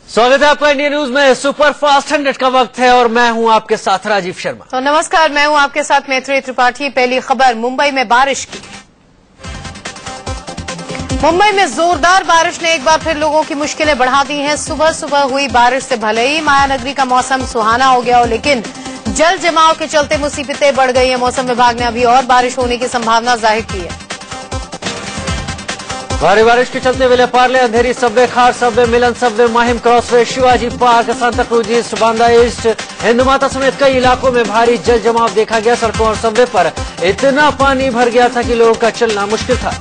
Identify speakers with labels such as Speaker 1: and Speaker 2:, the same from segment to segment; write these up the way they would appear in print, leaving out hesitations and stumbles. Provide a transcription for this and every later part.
Speaker 1: स्वागत है आपका इंडिया न्यूज में। सुपर फास्ट 100 का वक्त है और मैं हूं आपके साथ राजीव शर्मा।
Speaker 2: तो नमस्कार, मैं हूं आपके साथ मैत्री त्रिपाठी। पहली खबर मुंबई में बारिश की। मुंबई में जोरदार बारिश ने एक बार फिर लोगों की मुश्किलें बढ़ा दी हैं। सुबह सुबह हुई बारिश से भले ही मायानगरी का मौसम सुहाना हो गया हो, लेकिन जल जमाव के चलते मुसीबतें बढ़ गई हैं। मौसम विभाग ने अभी और बारिश होने की संभावना जाहिर की है।
Speaker 1: भारी बारिश के चलते Vile Parle, Andheri, subway, Khar subway, Milan subway, Mahim crossway, Shivaji park, Santacruz east, Bandra east, Hindmata समेत कई इलाकों में भारी जल जमाव देखा गया। सड़कों और सबवे पर इतना पानी भर गया था कि लोगों का चलना मुश्किल था।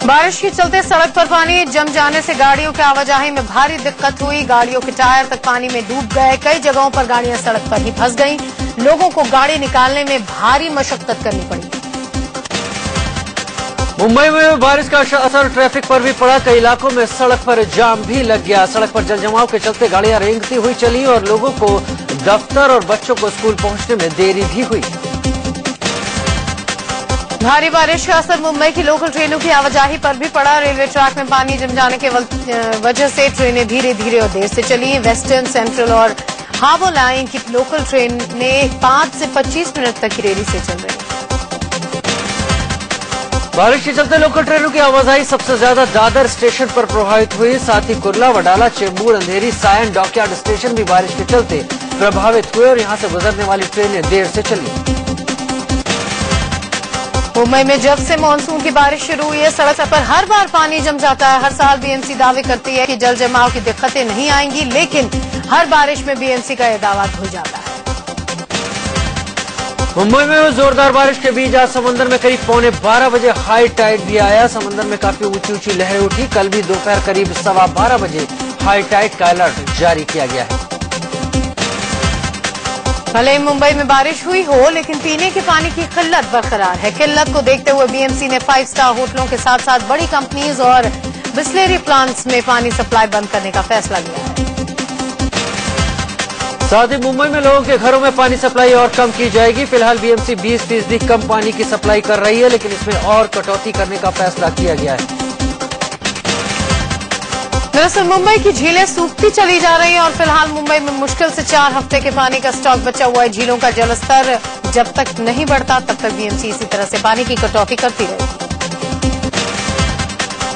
Speaker 2: बारिश के चलते सड़क पर पानी जम जाने से गाड़ियों की आवाजाही में भारी दिक्कत हुई। गाड़ियों के टायर तक पानी में डूब गए। कई जगहों पर गाड़ियां सड़क पर ही फंस गईं। लोगों को गाड़ी निकालने में भारी मशक्कत करनी पड़ी।
Speaker 1: मुंबई में बारिश का असर ट्रैफिक पर भी पड़ा। कई इलाकों में सड़क पर जाम भी लग गया। सड़क पर जल जमाव के चलते गाड़ियां रेंगती हुई चली और लोगों को दफ्तर और बच्चों को स्कूल पहुंचने में देरी भी हुई।
Speaker 2: भारी बारिश का असर मुंबई की लोकल ट्रेनों की आवाजाही पर भी पड़ा। रेलवे ट्रैक में पानी जम जाने के वजह से ट्रेनें धीरे धीरे और देर से चली। वेस्टर्न, सेंट्रल और हावो लाइन की लोकल ट्रेनें 5 से 25 मिनट तक की देरी से चल रही।
Speaker 1: बारिश के चलते लोकल ट्रेनों की आवाजाही सबसे ज्यादा दादर स्टेशन पर प्रभावित हुई। साथ ही कुर्ला, वडाला, चेंबूर, अंधेरी, सायन, डॉकयार्ड स्टेशन भी बारिश के चलते प्रभावित हुए और यहां से गुजरने वाली ट्रेनें देर से चली।
Speaker 2: मुंबई में जब से मानसून की बारिश शुरू हुई है, सड़क पर हर बार पानी जम जाता है। हर साल बीएमसी दावे करती है कि जल जमाव की दिक्कतें नहीं आएंगी, लेकिन हर बारिश में बीएमसी का यह दावा धुल जाता है।
Speaker 1: मुंबई में जोरदार बारिश के बीच आज समंदर में करीब 12:15 बजे हाई टाइड भी आया। समंदर में काफी ऊंची ऊंची लहरें उठी। कल भी दोपहर करीब 12:15 बजे हाई टाइड का अलर्ट जारी किया गया है।
Speaker 2: भले ही मुंबई में बारिश हुई हो, लेकिन पीने के पानी की किल्लत बरकरार है। किल्लत को देखते हुए बीएमसी ने 5 स्टार होटलों के साथ साथ बड़ी कंपनीज और बिस्लेरी प्लांट्स में पानी सप्लाई बंद करने का फैसला लिया है।
Speaker 1: साथ ही मुंबई में लोगों के घरों में पानी सप्लाई और कम की जाएगी। फिलहाल बीएमसी 20% कम पानी की सप्लाई कर रही है, लेकिन इसमें और कटौती करने का फैसला किया गया है।
Speaker 2: दरअसल मुंबई की झीलें सूखती चली जा रही हैं और फिलहाल मुंबई में मुश्किल से 4 हफ्ते के पानी का स्टॉक बचा हुआ है। झीलों का जलस्तर जब तक नहीं बढ़ता तब तक बीएमसी इसी तरह से पानी की कटौती करती रहेगी।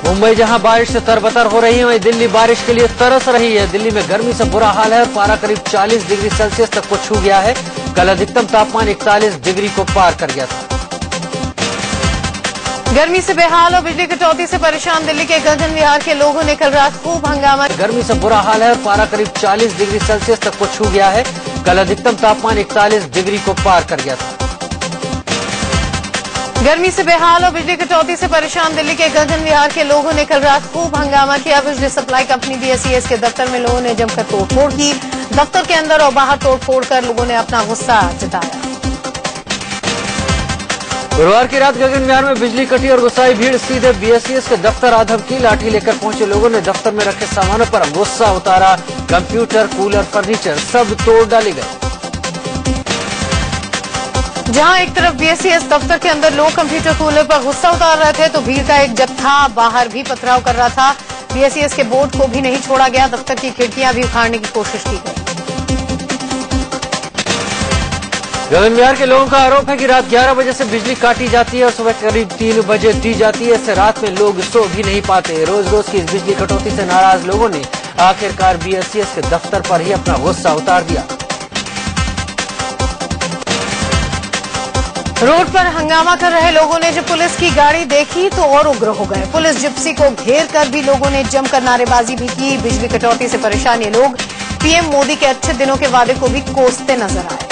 Speaker 1: मुंबई जहां बारिश से तरबतर हो रही है, वहीं दिल्ली बारिश के लिए तरस रही है। दिल्ली में गर्मी से बुरा हाल है और पारा करीब 40 डिग्री सेल्सियस तक को छू गया है। कल अधिकतम तापमान 41 डिग्री को पार कर गया था।
Speaker 2: गर्मी से बेहाल और बिजली कटौती से परेशान दिल्ली के गगन विहार के लोगों ने कल रात खूब हंगामा।
Speaker 1: गर्मी से बुरा हाल है और पारा करीब 40 डिग्री सेल्सियस तक को छू गया है। कल अधिकतम तापमान 41 डिग्री को पार कर गया था।
Speaker 2: गर्मी से बेहाल और बिजली कटौती से परेशान दिल्ली के गगन विहार के लोगों ने कल रात खूब हंगामा किया। बिजली सप्लाई कंपनी बीएसईएस के दफ्तर में लोगों ने जमकर तोड़फोड़ की। दफ्तर के अंदर और बाहर तोड़फोड़ कर लोगों ने अपना गुस्सा जताया।
Speaker 1: गुरुवार की रात गगन विहार में बिजली कटी और गुस्साई भीड़ सीधे बीएसईएस के दफ्तर आधम की। लाठी लेकर पहुंचे लोगों ने दफ्तर में रखे सामानों पर गुस्सा उतारा। कंप्यूटर, कूलर, फर्नीचर सब तोड़ डाले गए।
Speaker 2: जहां एक तरफ बीएसईएस दफ्तर के अंदर लोग कंप्यूटर, कूलर पर गुस्सा उतार रहे थे, तो भीड़ का एक जत्था बाहर भी पथराव कर रहा था। बीएसईएस के बोर्ड को भी नहीं छोड़ा गया। दफ्तर की खिड़कियां भी उखाड़ने की कोशिश की गई।
Speaker 1: गगन विहार के लोगों का आरोप है कि रात 11 बजे से बिजली काटी जाती है और सुबह करीब 3 बजे दी जाती है। इससे रात में लोग सो भी नहीं पाते। रोज रोज की इस बिजली कटौती से नाराज लोगों ने आखिरकार बीएसईएस के दफ्तर पर ही अपना गुस्सा उतार दिया।
Speaker 2: रोड पर हंगामा कर रहे लोगों ने जब पुलिस की गाड़ी देखी तो और उग्र हो गए। पुलिस जिप्सी को घेर कर भी लोगों ने जमकर नारेबाजी भी की। बिजली कटौती से परेशान ये लोग पीएम मोदी के अच्छे दिनों के वादे को भी कोसते नजर आए।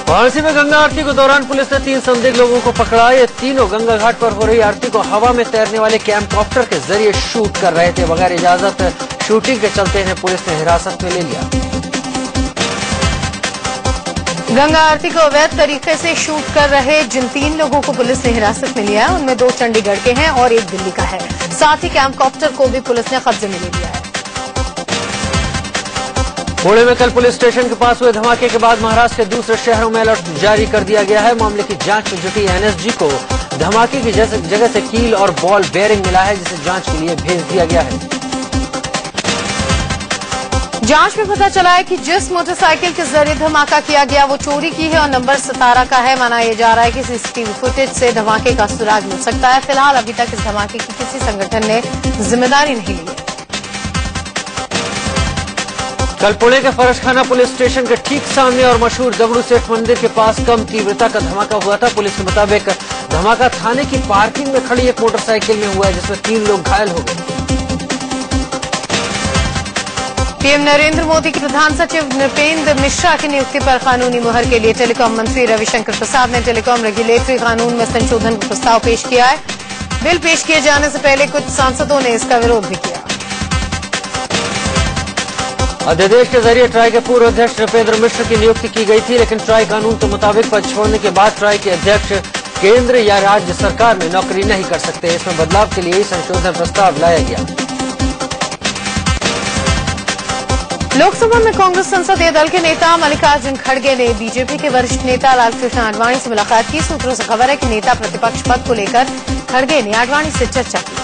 Speaker 1: वाराणसी में गंगा आरती के दौरान पुलिस ने 3 संदिग्ध लोगों को पकड़ा। ये तीनों गंगा घाट पर हो रही आरती को हवा में तैरने वाले कैम्पकॉप्टर के जरिए शूट कर रहे थे। बगैर इजाजत शूटिंग के चलते इन्हें पुलिस ने हिरासत में ले लिया।
Speaker 2: गंगा आरती को अवैध तरीके से शूट कर रहे जिन 3 लोगों को पुलिस ने हिरासत में लिया है, उनमें 2 चंडीगढ़ के हैं और 1 दिल्ली का है। साथ ही कैम्पकॉप्टर को भी पुलिस ने कब्जे में ले लिया है।
Speaker 1: पुणे में कल पुलिस स्टेशन के पास हुए धमाके के बाद महाराष्ट्र के दूसरे शहरों में अलर्ट जारी कर दिया गया है। मामले की जांच में जुटी एनएसजी को धमाके की जगह से कील और बॉल बेयरिंग मिला है, जिसे जांच के लिए भेज दिया गया है।
Speaker 2: जांच में पता चला है कि जिस मोटरसाइकिल के जरिए धमाका किया गया वो चोरी की है और नंबर 17 का है। माना यह जा रहा है कि सीसीटीवी फुटेज से धमाके का सुराग मिल सकता है। फिलहाल अभी तक इस धमाके की किसी संगठन ने जिम्मेदारी नहीं ली है।
Speaker 1: कल पुणे के फरसखाना पुलिस स्टेशन के ठीक सामने और मशहूर दगड़ू सेठ मंदिर के पास कम तीव्रता का धमाका हुआ था। पुलिस के मुताबिक धमाका थाने की पार्किंग में खड़ी एक मोटरसाइकिल में हुआ है, जिसमें 3 लोग घायल हो गए।
Speaker 2: पीएम नरेंद्र मोदी के प्रधान सचिव नृपेंद्र मिश्रा की नियुक्ति पर कानूनी मुहर के लिए टेलीकॉम मंत्री रविशंकर प्रसाद ने टेलीकॉम रेगुलेटरी कानून में संशोधन का प्रस्ताव पेश किया है। बिल पेश किए जाने से पहले कुछ सांसदों ने इसका विरोध भी किया।
Speaker 1: अध्यादेश के जरिए ट्राई के पूर्व अध्यक्ष नृपेंद्र मिश्र की नियुक्ति की गई थी, लेकिन ट्राई कानून के मुताबिक पद छोड़ने के बाद ट्राई के अध्यक्ष केंद्र या राज्य सरकार में नौकरी नहीं कर सकते। इसमें बदलाव के लिए ही संशोधन प्रस्ताव लाया गया।
Speaker 2: लोकसभा में कांग्रेस संसदीय दल के नेता मल्लिकार्जुन खड़गे ने बीजेपी के वरिष्ठ नेता लालकृष्ण आडवाणी से मुलाकात की। सूत्रों से खबर है कि नेता प्रतिपक्ष पद को लेकर खड़गे ने आडवाणी से चर्चा की।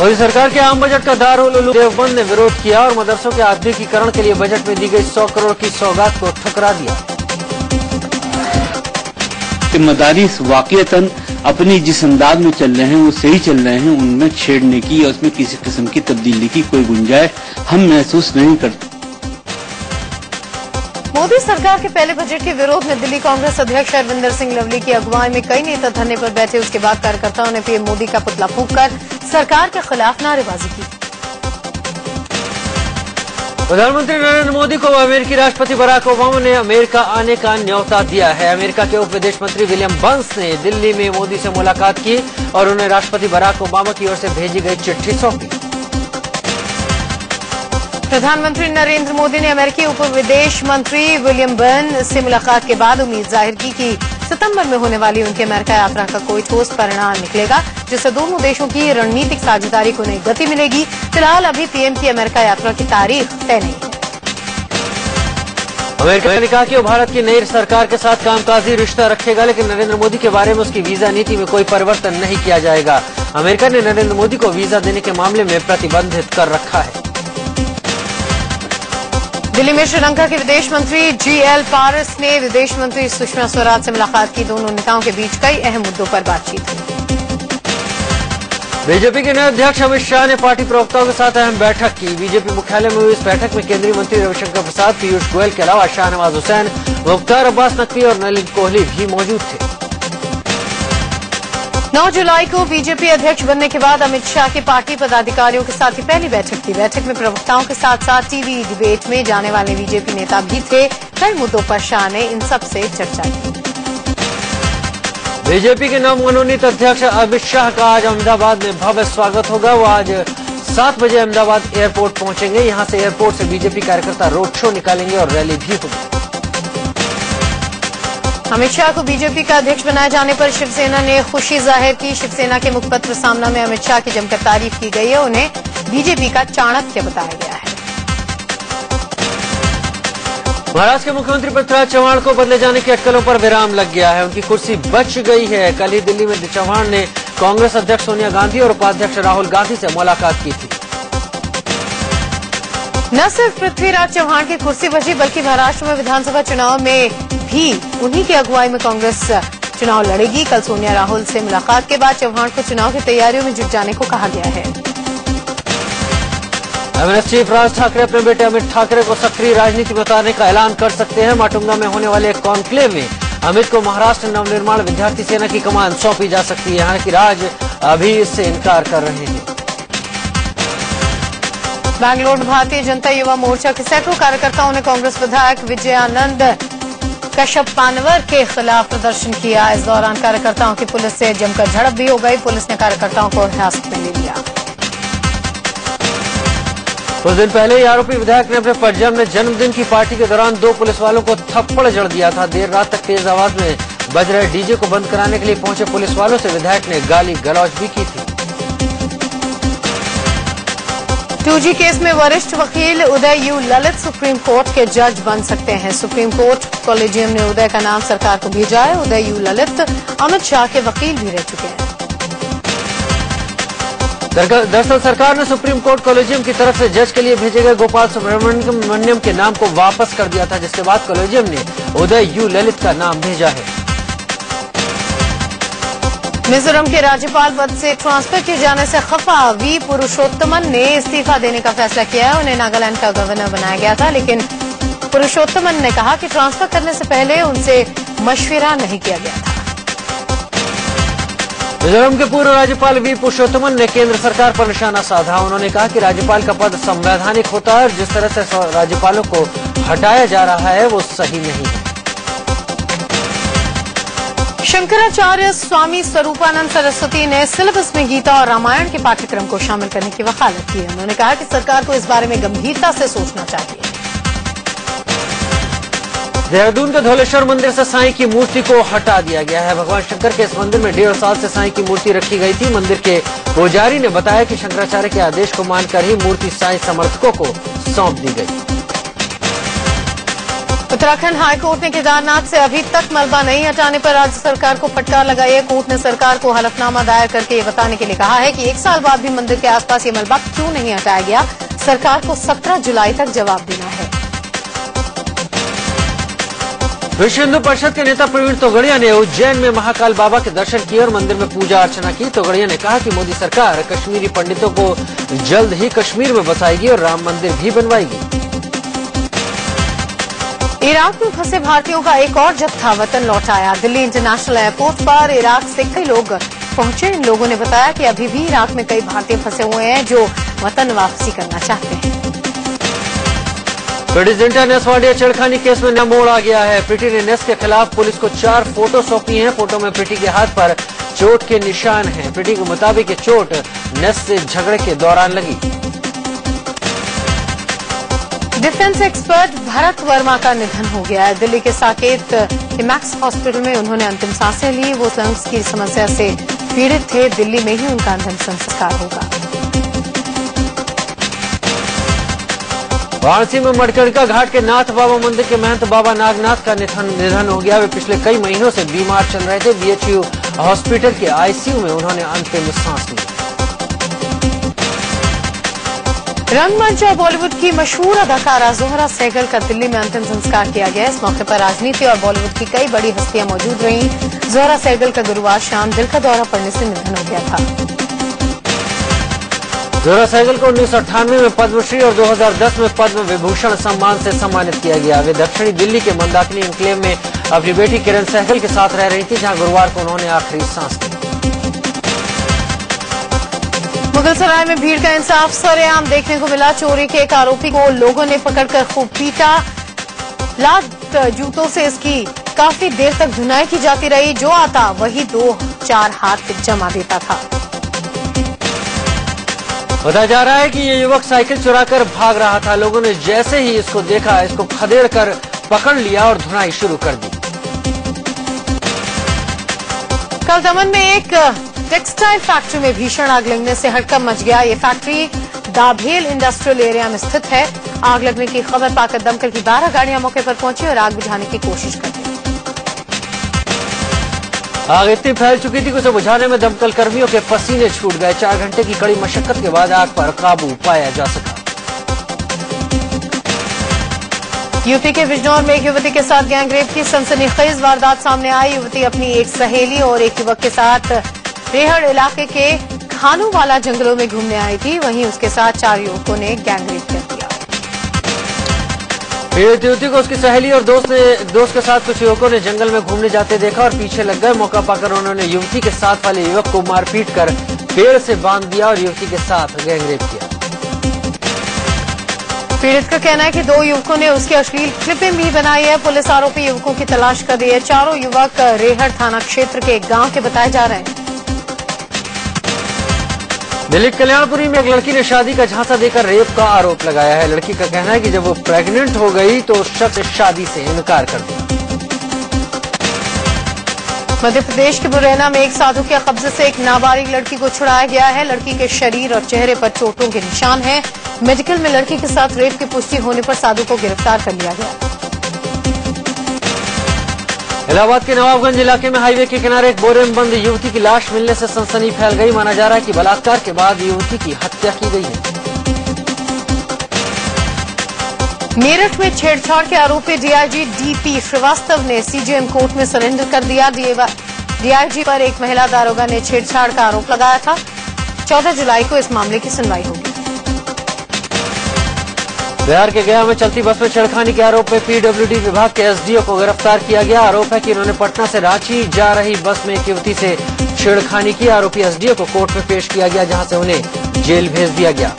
Speaker 1: मोदी सरकार के आम बजट का दारुल उलूम देवबंद ने विरोध किया और मदरसों के आधुनिकीकरण के लिए बजट में दी गई 100 करोड़ की सौगात को ठुकरा दिया।
Speaker 3: मदारिस वाकईतन अपनी जिस अंदाज में चल रहे हैं वो सही चल रहे हैं, उनमें छेड़ने की और उसमें किसी किस्म की तब्दीली की कोई गुंजाइश हम महसूस नहीं करते।
Speaker 2: मोदी सरकार के पहले बजट के विरोध में दिल्ली कांग्रेस अध्यक्ष अरविंदर सिंह लवली की अगुवाई में कई नेता धरने पर बैठे। उसके बाद कार्यकर्ताओं ने पीएम मोदी का पुतला फूंककर सरकार के खिलाफ नारेबाजी की।
Speaker 1: प्रधानमंत्री नरेंद्र मोदी को अमेरिकी राष्ट्रपति बराक ओबामा ने अमेरिका आने का न्योता दिया है। अमेरिका के उप विदेश मंत्री विलियम बंस ने दिल्ली में मोदी से मुलाकात की और उन्हें राष्ट्रपति बराक ओबामा की ओर से भेजी गई चिट्ठी सौंपी।
Speaker 2: प्रधानमंत्री नरेंद्र मोदी ने अमेरिकी उप विदेश मंत्री विलियम बर्न से मुलाकात के बाद उम्मीद जाहिर की कि सितंबर में होने वाली उनकी अमेरिका यात्रा का कोई ठोस परिणाम निकलेगा, जिससे दोनों देशों की रणनीतिक साझेदारी को नई गति मिलेगी। फिलहाल अभी पीएम की अमेरिका यात्रा की तारीख तय नहीं है।
Speaker 1: अमेरिका ने कहा कि वो भारत की नई सरकार के साथ कामकाजी रिश्ता रखेगा, लेकिन नरेंद्र मोदी के बारे में उसकी वीजा नीति में कोई परिवर्तन नहीं किया जाएगा। अमेरिका ने नरेंद्र मोदी को वीजा देने के मामले में प्रतिबंधित कर रखा है।
Speaker 2: दिल्ली में श्रीलंका के विदेश मंत्री जीएल पारस ने विदेश मंत्री सुषमा स्वराज से मुलाकात की। दोनों नेताओं के बीच कई अहम मुद्दों पर बातचीत हुई।
Speaker 1: बीजेपी के नए अध्यक्ष अमित शाह ने पार्टी प्रवक्ताओं के साथ अहम बैठक की। बीजेपी मुख्यालय में हुई इस बैठक में केंद्रीय मंत्री रविशंकर प्रसाद, पीयूष गोयल के अलावा शाहनवाज हुसैन, मुख्तार अब्बास नकवी और नलिन कोहली भी मौजूद थे।
Speaker 2: 9 जुलाई को बीजेपी अध्यक्ष बनने के बाद अमित शाह की पार्टी पदाधिकारियों के साथ ही पहली बैठक थी। बैठक में प्रवक्ताओं के साथ साथ टीवी डिबेट में जाने वाले बीजेपी नेता भी थे। कई मुद्दों पर शाह ने इन सब से चर्चा की।
Speaker 1: बीजेपी के नवमनोनीत अध्यक्ष अमित शाह का आज अहमदाबाद में भव्य स्वागत होगा। वो आज 7 बजे अहमदाबाद एयरपोर्ट पहुंचेंगे। यहां से एयरपोर्ट से बीजेपी कार्यकर्ता रोड शो निकालेंगे और रैली भी होगी।
Speaker 2: अमित शाह को बीजेपी का अध्यक्ष बनाए जाने पर शिवसेना ने खुशी जाहिर की। शिवसेना के मुखपत्र सामना में अमित शाह की जमकर तारीफ की गई है। उन्हें बीजेपी का चाणक्य बताया गया है।
Speaker 1: महाराष्ट्र के मुख्यमंत्री पृथ्वीराज चव्हाण को बदले जाने की अटकलों पर विराम लग गया है। उनकी कुर्सी बच गई है। कल ही दिल्ली में चव्हाण ने कांग्रेस अध्यक्ष सोनिया गांधी और उपाध्यक्ष राहुल गांधी से मुलाकात की थी।
Speaker 2: न सिर्फ पृथ्वीराज चव्हाण की कुर्सी बची, बल्कि महाराष्ट्र में विधानसभा चुनाव में भी उन्हीं की अगुवाई में कांग्रेस चुनाव लड़ेगी। कल सोनिया राहुल से मुलाकात के बाद चव्हाण को चुनाव की तैयारियों में जुट जाने को कहा गया है।
Speaker 1: कांग्रेस चीफ राज ठाकरे अपने बेटे अमित ठाकरे को सक्रिय राजनीति में उतारने का ऐलान कर सकते हैं। माटुंगा में होने वाले एक कॉन्क्लेव में अमित को महाराष्ट्र नवनिर्माण विद्यार्थी सेना की कमान सौंपी जा सकती है। हालांकि राज अभी इससे इनकार कर रहे हैं।
Speaker 2: बैंगलोर में भारतीय जनता युवा मोर्चा के सैकड़ों कार्यकर्ताओं ने कांग्रेस विधायक विजयानंद कश्यपानवर के खिलाफ प्रदर्शन किया। इस दौरान कार्यकर्ताओं की पुलिस से जमकर झड़प भी हो गई। पुलिस ने कार्यकर्ताओं को हिरासत में ले लिया।
Speaker 1: कुछ दिन पहले ही आरोपी विधायक ने अपने पंजाब में जन्मदिन की पार्टी के दौरान 2 पुलिस वालों को थप्पड़ जड़ दिया था। देर रात तक तेज आवाज में बज रहे डीजे को बंद कराने के लिए पहुंचे पुलिस वालों से विधायक ने गाली गलौज भी की थी।
Speaker 2: 2G केस में वरिष्ठ वकील उदय यू ललित सुप्रीम कोर्ट के जज बन सकते हैं। सुप्रीम कोर्ट कॉलेजियम ने उदय का नाम सरकार को भेजा है। उदय यू ललित अमित शाह के वकील भी रह चुके हैं।
Speaker 1: दरअसल सरकार ने सुप्रीम कोर्ट कॉलेजियम की तरफ से जज के लिए भेजे गए गोपाल सुब्रमण्यम के नाम को वापस कर दिया था, जिसके बाद कॉलेजियम ने उदय यू ललित का नाम भेजा है।
Speaker 2: मिजोरम के राज्यपाल पद से ट्रांसफर किए जाने से खफा वी पुरुषोत्तमन ने इस्तीफा देने का फैसला किया है। उन्हें नागालैंड का गवर्नर बनाया गया था, लेकिन पुरुषोत्तमन ने कहा कि ट्रांसफर करने से पहले उनसे मशविरा नहीं किया गया था।
Speaker 1: मिजोरम के पूर्व राज्यपाल वी पुरुषोत्तमन ने केंद्र सरकार पर निशाना साधा। उन्होंने कहा कि राज्यपाल का पद संवैधानिक होता है और जिस तरह से राज्यपालों को हटाया जा रहा है वो सही नहीं है।
Speaker 2: शंकराचार्य स्वामी स्वरूपानंद सरस्वती ने सिलेबस में गीता और रामायण के पाठ्यक्रम को शामिल करने की वकालत की है। उन्होंने कहा कि सरकार को इस बारे में गंभीरता से सोचना चाहिए।
Speaker 1: देहरादून के धौलेश्वर मंदिर से साईं की मूर्ति को हटा दिया गया है। भगवान शंकर के इस मंदिर में 1.5 साल से साईं की मूर्ति रखी गई थी। मंदिर के पुजारी ने बताया कि शंकराचार्य के आदेश को मानकर ही मूर्ति साईं समर्थकों को सौंप दी गई।
Speaker 2: उत्तराखंड हाईकोर्ट ने केदारनाथ से अभी तक मलबा नहीं हटाने पर राज्य सरकार को फटकार लगाई है। कोर्ट ने सरकार को हलफनामा दायर करके ये बताने के लिए कहा है कि 1 साल बाद भी मंदिर के आसपास ये मलबा क्यों नहीं हटाया गया। सरकार को 17 जुलाई तक जवाब देना है।
Speaker 1: विश्व हिंदू परिषद के नेता प्रवीण तोगड़िया ने उज्जैन में महाकाल बाबा के दर्शन किए और मंदिर में पूजा अर्चना की। तोगड़िया ने कहा कि मोदी सरकार कश्मीरी पंडितों को जल्द ही कश्मीर में बसाएगी और राम मंदिर भी बनवाएगी।
Speaker 2: इराक में फंसे भारतीयों का एक और जत्था वतन लौट आया। दिल्ली इंटरनेशनल एयरपोर्ट पर इराक से कई लोग पहुंचे। इन लोगों ने बताया कि अभी भी इराक में कई भारतीय फंसे हुए हैं जो वतन वापसी करना चाहते हैं।
Speaker 1: प्रेसिडेंट नेस वाडिया छेड़खानी केस में नया मोड़ आ गया है। प्रीति ने नेस के खिलाफ पुलिस को 4 फोटो सौंपी हैं। फोटो में प्रीति के हाथ पर चोट के निशान हैं। प्रीति के मुताबिक ये चोट नेस से झगड़े के दौरान लगी।
Speaker 2: डिफेंस एक्सपर्ट भरत वर्मा का निधन हो गया है। दिल्ली के साकेत मैक्स हॉस्पिटल में उन्होंने अंतिम सांसें ली। वो लंग्स की समस्या से पीड़ित थे। दिल्ली में ही उनका अंतिम संस्कार होगा।
Speaker 1: वाराणसी में मणिकर्णिका घाट के नाथ बाबा मंदिर के महंत बाबा नागनाथ का निधन हो गया। वे पिछले कई महीनों से बीमार चल रहे थे। BHU हॉस्पिटल के ICU में उन्होंने अंतिम सांस ली। रंगमंच और बॉलीवुड की मशहूर अदाकारा जोहरा सहगल का दिल्ली में अंतिम संस्कार किया गया। इस मौके पर राजनीति और बॉलीवुड की कई बड़ी हस्तियां मौजूद रहीं। जोहरा सहगल का गुरुवार शाम दिल का दौरा पड़ने से निधन हो गया था। जोहरा सहगल को 1998 में पद्मश्री और 2010 में पद्म विभूषण सम्मान से सम्मानित किया गया। वे दक्षिणी दिल्ली के मंदाकिनी एन्क्लेव में अपनी बेटी किरण सहगल के साथ रह रही थी, जहां गुरुवार को उन्होंने आखिरी सांस ली। मुगलसराय में भीड़ का इंसाफ सरेआम देखने को मिला। चोरी के एक आरोपी को लोगों ने पकड़कर खूब पीटा। लात जूतों से इसकी काफी देर तक धुनाई की जाती रही। जो आता वही 2-4 हाथ जमा देता था। बताया जा रहा है कि ये युवक साइकिल चुराकर भाग रहा था। लोगों ने जैसे ही इसको देखा, इसको खदेड़ कर पकड़ लिया और धुनाई शुरू कर दी। कल दमन में एक टेक्सटाइल फैक्ट्री में भीषण आग लगने से हड़कंप मच गया। ये फैक्ट्री दाभेल इंडस्ट्रियल एरिया में स्थित है। आग लगने की खबर पाकर दमकल की 12 गाड़ियां मौके पर पहुंची और आग बुझाने की कोशिश कर रही। आग इतनी फैल चुकी थी कि उसे बुझाने में दमकल कर्मियों के पसीने छूट गए। 4 घंटे की कड़ी मशक्कत के बाद आग पर काबू पाया जा सका। यूपी के बिजनौर में एक युवती के साथ गैंगरेप की सनसनीखेज वारदात सामने आई। युवती अपनी एक सहेली और एक युवक के साथ रेहड़ इलाके के खानूवाला जंगलों में घूमने आई थी। वहीं उसके साथ 4 युवकों ने गैंगरेप कर दिया। पीड़ित युवती को उसकी सहेली और दोस्त के साथ कुछ युवकों ने जंगल में घूमने जाते देखा और पीछे लग गए। मौका पाकर उन्होंने युवती के साथ वाले युवक को मारपीट कर पेड़ से बांध दिया और युवती के साथ गैंगरेप किया। पीड़ित का कहना है कि 2 युवकों ने उसकी अश्लील क्लिपें भी बनाई है। पुलिस आरोपी युवकों की तलाश कर रही है। 4 युवक रेहड़ थाना क्षेत्र के एक गांव के बताए जा रहे हैं। दिल्ली कल्याणपुरी में एक लड़की ने शादी का झांसा देकर रेप का आरोप लगाया है। लड़की का कहना है कि जब वो प्रेग्नेंट हो गई तो उस शख्स शादी से इनकार कर दिया। मध्य प्रदेश के मुरैना में एक साधु के कब्जे से एक नाबालिग लड़की को छुड़ाया गया है। लड़की के शरीर और चेहरे पर चोटों के निशान हैं।
Speaker 2: मेडिकल में लड़की के साथ रेप की पुष्टि होने पर साधु को गिरफ्तार कर लिया गया।
Speaker 1: इलाहाबाद के नवाबगंज इलाके में हाईवे के किनारे एक बोरे में बंद युवती की लाश मिलने से सनसनी फैल गई। माना जा रहा है कि बलात्कार के बाद युवती की हत्या की गई है।
Speaker 2: मेरठ में छेड़छाड़ के आरोपी डीआईजी डीपी श्रीवास्तव ने सीजेएम कोर्ट में सरेंडर कर दिया। डीआईजी पर एक महिला दारोगा ने छेड़छाड़ का आरोप लगाया था। 14 जुलाई को इस मामले की सुनवाई होगी।
Speaker 1: बिहार के गया में चलती बस में छेड़खानी के आरोप में पीडब्ल्यूडी विभाग के एसडीओ को गिरफ्तार किया गया। आरोप है कि उन्होंने पटना से रांची जा रही बस में एक युवती से छेड़खानी की। आरोपी एसडीओ को कोर्ट में पेश किया गया, जहां से उन्हें जेल भेज दिया गया।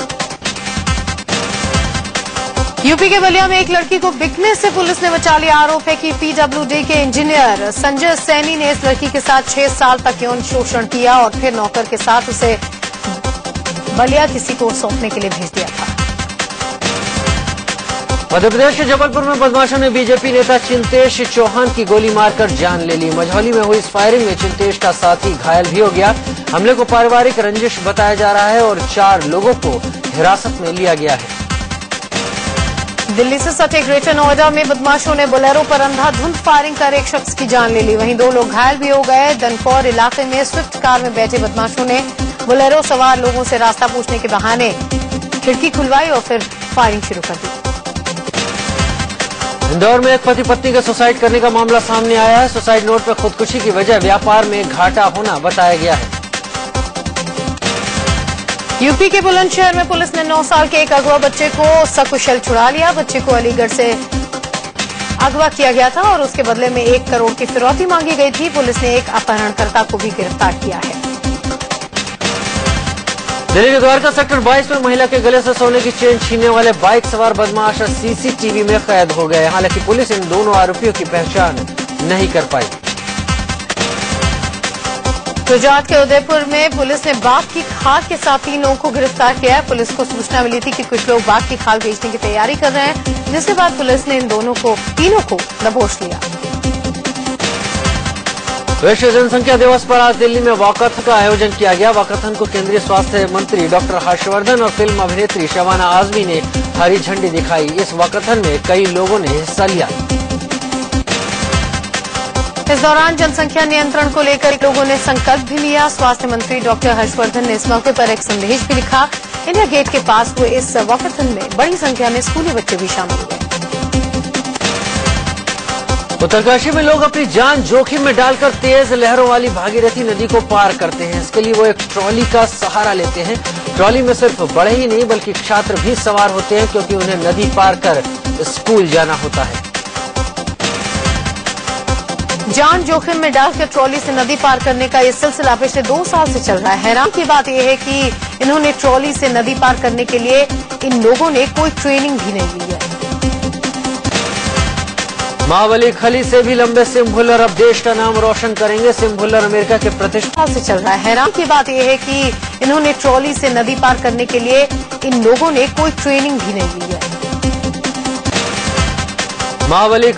Speaker 2: यूपी के बलिया में एक लड़की को बिकने से पुलिस ने बचा लिया। आरोप है कि पीडब्ल्यूडी के इंजीनियर संजय सैनी ने इस लड़की के साथ 6 साल तक यौन शोषण किया और फिर नौकर के साथ उसे बलिया किसी को सौंपने के लिए भेज दिया था।
Speaker 1: मध्य प्रदेश के जबलपुर में बदमाशों ने बीजेपी नेता चिंतेश चौहान की गोली मारकर जान ले ली। मझौली में हुई इस फायरिंग में चिंतेश का साथी घायल भी हो गया। हमले को पारिवारिक रंजिश बताया जा रहा है और 4 लोगों को हिरासत में लिया गया है।
Speaker 2: दिल्ली से सटे ग्रेटर नोएडा में बदमाशों ने बोलेरो पर अंधाधुंध फायरिंग कर एक शख्स की जान ले ली। वहीं 2 लोग घायल भी हो गए। दनकौर इलाके में स्विफ्ट कार में बैठे बदमाशों ने बोलेरो सवार लोगों से रास्ता पूछने के बहाने खिड़की खुलवाई और फिर फायरिंग शुरू कर दी।
Speaker 1: इंदौर में एक पति पत्नी का सुसाइड करने का मामला सामने आया है। सुसाइड नोट पर खुदकुशी की वजह व्यापार में घाटा होना बताया गया है।
Speaker 2: यूपी के बुलंदशहर में पुलिस ने 9 साल के एक अगवा बच्चे को सकुशल छुड़ा लिया। बच्चे को अलीगढ़ से अगवा किया गया था और उसके बदले में 1 करोड़ की फिरौती मांगी गई थी। पुलिस ने एक अपहरणकर्ता को भी गिरफ्तार किया है।
Speaker 1: दिल्ली के द्वारका सेक्टर 22 में महिला के गले से सोने की चेन छीनने वाले बाइक सवार बदमाश सीसीटीवी में कैद हो गए। हालांकि पुलिस इन दोनों आरोपियों की पहचान नहीं कर पाई।
Speaker 2: गुजरात के उदयपुर में पुलिस ने बाघ की खाल के साथ 3 लोगों को गिरफ्तार किया है। पुलिस को सूचना मिली थी कि कुछ लोग बाघ की खाल बेचने की तैयारी कर रहे हैं, जिसके बाद पुलिस ने इन तीनों को दबोच लिया।
Speaker 1: विश्व जनसंख्या दिवस पर आज दिल्ली में वॉकथन का आयोजन किया गया। वॉकथन को केंद्रीय स्वास्थ्य मंत्री डॉक्टर हर्षवर्धन और फिल्म अभिनेत्री शबाना आजमी ने हरी झंडी दिखाई। इस वॉकथन में कई लोगों ने हिस्सा लिया।
Speaker 2: इस दौरान जनसंख्या नियंत्रण को लेकर लोगों ने संकल्प भी लिया। स्वास्थ्य मंत्री डॉक्टर हर्षवर्धन ने इस मौके पर एक संदेश भी लिखा। इंडिया गेट के पास हुए इस वॉकथन में बड़ी संख्या में स्कूली बच्चे भी शामिल हुए।
Speaker 1: उत्तरकाशी में लोग अपनी जान जोखिम में डालकर तेज लहरों वाली भागीरथी नदी को पार करते हैं। इसके लिए वो एक ट्रॉली का सहारा लेते हैं। ट्रॉली में सिर्फ बड़े ही नहीं बल्कि छात्र भी सवार होते हैं, क्योंकि उन्हें नदी पार कर स्कूल जाना होता है।
Speaker 2: जान जोखिम में डालकर ट्रॉली से नदी पार करने का ये सिलसिला पिछले 2 साल से चल रहा है। हैरान की बात यह है कि इन्होंने ट्रॉली से नदी पार करने के लिए इन लोगों ने कोई ट्रेनिंग भी नहीं ली है।
Speaker 1: महाबली खली से भी लंबे सिम भुल्लर अब देश का नाम रोशन करेंगे। सिम भुल्लर अमेरिका के प्रतिष्ठा
Speaker 2: से चल रहा है। हैरान की बात यह है कि इन्होंने ट्रॉली से नदी पार करने के लिए इन लोगों ने कोई ट्रेनिंग भी नहीं ली है।
Speaker 1: महाबली